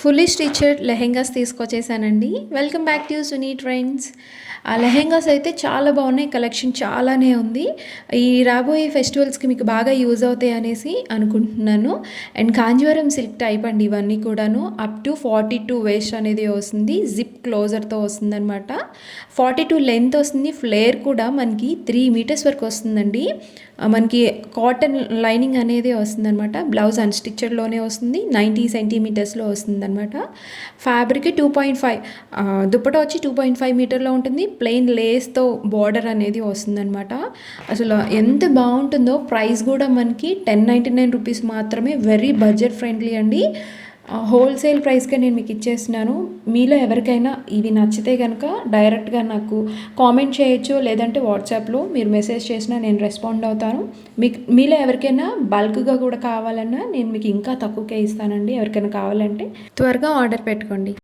Fully stitched lehengas తీసుకొచ్చేసానండి. Welcome back to Suni trends. ఆ లెహెంగాస్ అయితే చాలా బాగున్నాయి. కలెక్షన్ చాలానే ఉంది. ఈ రాబోయే ఫెస్టివల్స్కి మీకు బాగా యూజ్ అవుతాయి అనేసి అనుకుంటున్నాను. అండ్ కాంజీవరం సిల్క్ టైప్ అండి ఇవన్నీ కూడాను. అప్ టు 42 వేస్ట్ అనేది వస్తుంది. జిప్ క్లోజర్తో వస్తుంది అనమాట. 42 లెంత్ వస్తుంది. ఫ్లేర్ కూడా మనకి 3 మీటర్స్ వరకు వస్తుందండి. మనకి కాటన్ లైనింగ్ అనేది వస్తుందన్నమాట. బ్లౌజ్ అన్స్టిచ్చెడ్లోనే వస్తుంది. 90 సెంటీమీటర్స్లో వస్తుందన్నమాట. ఫ్యాబ్రిక్ 2.5, దుప్పట వచ్చి 2.5 మీటర్లో ఉంటుంది. ప్లెయిన్ లేస్తో బార్డర్ అనేది వస్తుందన్నమాట. అసలు ఎంత బాగుంటుందో. ప్రైస్ కూడా మనకి 1099 రూపీస్ మాత్రమే. వెరీ బడ్జెట్ ఫ్రెండ్లీ అండి. హోల్సేల్ ప్రైస్కే నేను మీకు ఇచ్చేస్తున్నాను. మీలో ఎవరికైనా ఇవి నచ్చితే కనుక డైరెక్ట్గా నాకు కామెంట్ చేయొచ్చు, లేదంటే వాట్సాప్లో మీరు మెసేజ్ చేసినా నేను రెస్పాండ్ అవుతాను. మీలో ఎవరికైనా బల్క్గా కూడా కావాలన్నా నేను మీకు ఇంకా తక్కువకే ఇస్తానండి. ఎవరికైనా కావాలంటే త్వరగా ఆర్డర్ పెట్టుకోండి.